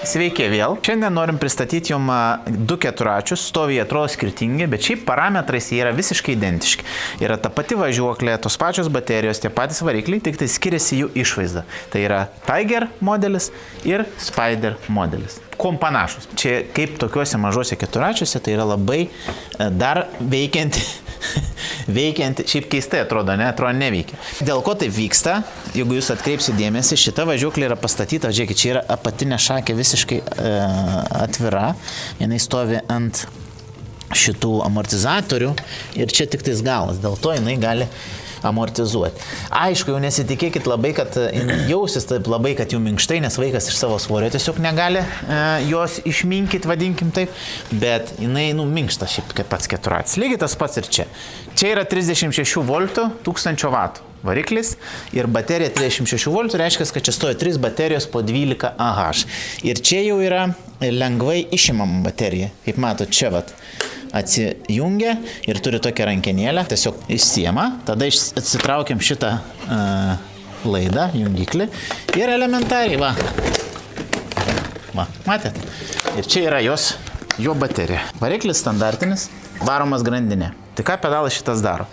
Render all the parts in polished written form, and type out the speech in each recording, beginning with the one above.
Sveiki vėl. Šiandien norim pristatyti jums du keturračius, stoviai atrodo skirtingi, bet šiaip parametrais jie yra visiškai identiški. Yra ta pati važiuoklė, tos pačios baterijos, tie patys varikliai, tik tai skiriasi jų išvaizda. Tai yra Tiger modelis ir Spider modelis. Kuom panašus. Čia kaip tokiuose mažuose keturračiuose, tai yra labai dar veikianti, šiaip keistai atrodo, ne, atrodo neveikia. Dėl ko tai vyksta, jeigu jūs atkreipsite dėmesį, šita važiuoklė yra pastatyta, žiūrėkit, čia yra apatinė šakė visiškai atvira, jinai stovi ant šitų amortizatorių ir čia tik tais galas, dėl to jinai gali amortizuoti. Aišku, jau nesitikėkit labai, kad jausis taip labai, kad jų minkštai, nes vaikas iš savo svorio tiesiog negali jos išminkyti, vadinkim taip, bet jinai, minkšta šiaip kaip pats keturratis. Lygiai tas pats ir čia. Čia yra 36 voltų 1000 vatų variklis ir baterija 36 voltų, reiškia, kad čia stoja 3 baterijos po 12 Ah. Ir čia jau yra lengvai išimama baterija. Kaip matot, čia vat atsijungia ir turi tokią rankenėlę, tiesiog išsiema, tada atsitraukiam šitą laidą, jungiklį ir elementariai, va, matėt? Ir čia yra jo baterija. Variklis standartinis, varomas grandinė. Tai ką pedalas šitas daro?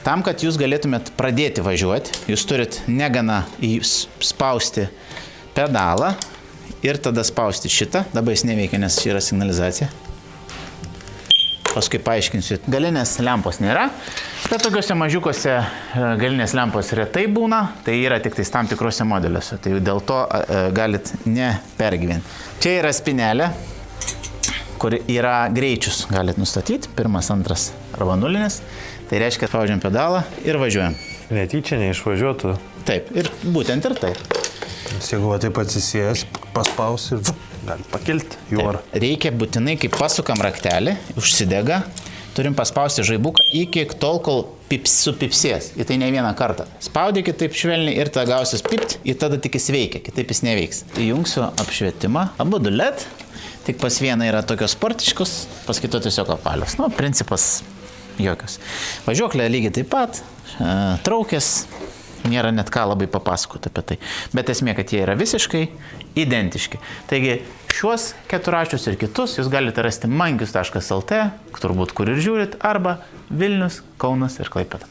Tam, kad jūs galėtumėt pradėti važiuoti, jūs turit negana spausti pedalą ir tada spausti šitą, dabar jis neveikia, nes čia yra signalizacija. Paskui paaiškinsiu. Galinės lempos nėra, bet tokiuose mažiukose galinės lempos retai būna, tai yra tik tais tam tikrose modeliuose, tai dėl to galit nepergyventi. Čia yra spinelė, kur yra greičius, galit nustatyti, 1, 2 arba 0, tai reiškia, spaudžiam pedalą ir važiuojam. Netyčia neišvažiuotų. Taip, ir būtent ir taip. Jeigu taip atsisėjęs, paspaus ir gali pakilti į orą. Reikia būtinai, kai pasukam raktelį, užsidega, turim paspausti žaibuką iki tol, kol supipsės. Ir tai ne vieną kartą. Spaudykit taip švelniai ir tada gausis pipt, ir tada tik jis veikia, kitaip jis neveiks. Įjungsiu apšvietimą. Abu du LED, tik pas vieną yra tokios sportiškos, pas kito tiesiog apvalios. Principas jokios. Važiuoklė lygiai taip pat, traukės. Nėra net ką labai papasakoti apie tai. Bet esmė, kad jie yra visiškai identiški. Taigi, šiuos keturračius ir kitus jūs galite rasti mankius.lt, turbūt kur ir žiūrit, arba Vilnius, Kaunas ir Klaipėda.